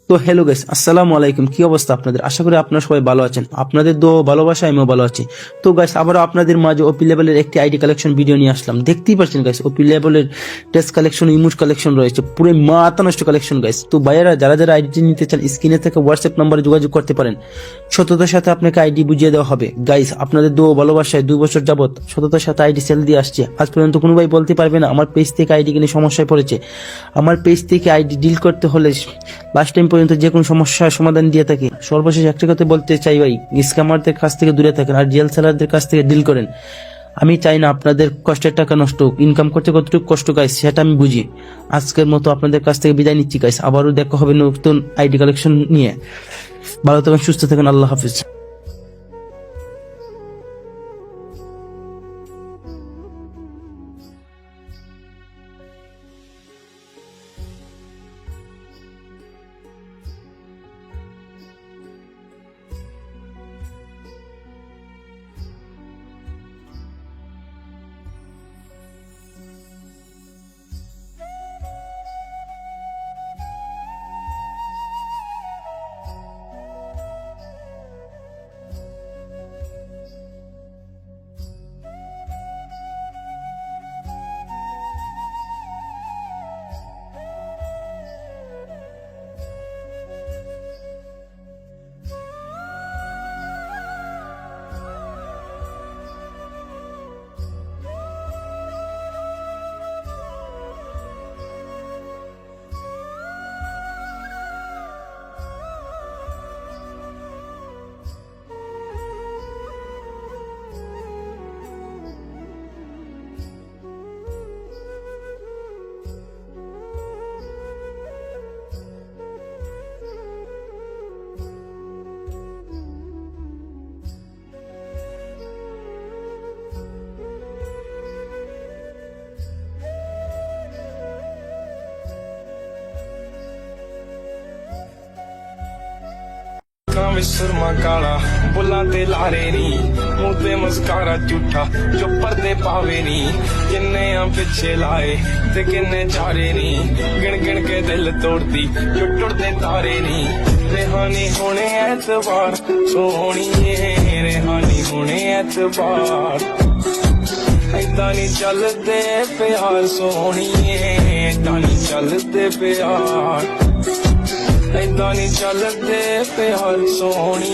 তো hello guys, আসসালামু আলাইকুম। কি অবস্থা আপনাদের? আশা করি আপনারা সবাই ভালো আছেন। আপনাদের দোয়া ভালোবাসা আমিও ভালো আছি। তো গাইস, আবারও আপনাদের মাঝে ওপি লেভেলের একটি আইডি কালেকশন ভিডিও নিয়ে আসলাম। দেখতেই পাচ্ছেন গাইস, ওপি লেভেলের টেস্ট কালেকশন, ইমোজ কালেকশন রয়েছে, পুরো মাথা নষ্ট কালেকশন গাইস। তো ভাইয়ারা যারা যারা আইডিটি নিতে চান, স্ক্রিনে থেকে হোয়াটসঅ্যাপ নম্বরে যোগাযোগ করতে পারেন। সততার সাথে আপনাকে আইডি বুঝিয়ে দেওয়া হবে। গাইস, আপনাদের দোয়া ভালোবাসায় 2 বছর যাবত সততার সাথে আইডি সেল দিয়ে আসছে। আজ পর্যন্ত কোনো ভাই বলতে পারবে না আমার পেজ থেকে আইডি কিনে সমস্যায় পড়েছে। আমার পেজ থেকে আইডি ডিল করতে হলে লাস্ট টাইম পর্যন্ত যে কোনো সমস্যার সমাধান দিয়ে থাকি। সর্বশেষ একটা কথা বলতে চাই ভাই, স্ক্যামারদের কাছ থেকে দূরে থাকেন আর রিয়েল সেলারদের কাছ থেকে ডিল করেন। আমি চাই না আপনাদের কষ্টের টাকা নষ্ট হোক। ইনকাম করতে কতটুকু কষ্ট গাইস সেটা আমি বুঝি। আজকের মতো আপনাদের কাছ থেকে বিদায় নিচ্ছি গাইস। আবারও দেখা হবে নতুন আইডি কালেকশন নিয়ে। ভালো থাকেন, সুস্থ থাকেন, আল্লাহ হাফিজ। में सुरमा काला बुला ते लारे नी मुंह ते मस्कारा झूठा जो पर्दे पावे नी किन्ने पिछे लाए ते किन्ने चारे नी गिन गिन के दिल तोड़ती जो टुटते तारे नी रेहानी होने एतबार सोहनी रेहानी होने एतबार ऐदा नी चलदे प्यार सोहनी ऐदा नी चलदे प्यार ऐदा नी चलदे प्यार सोहनी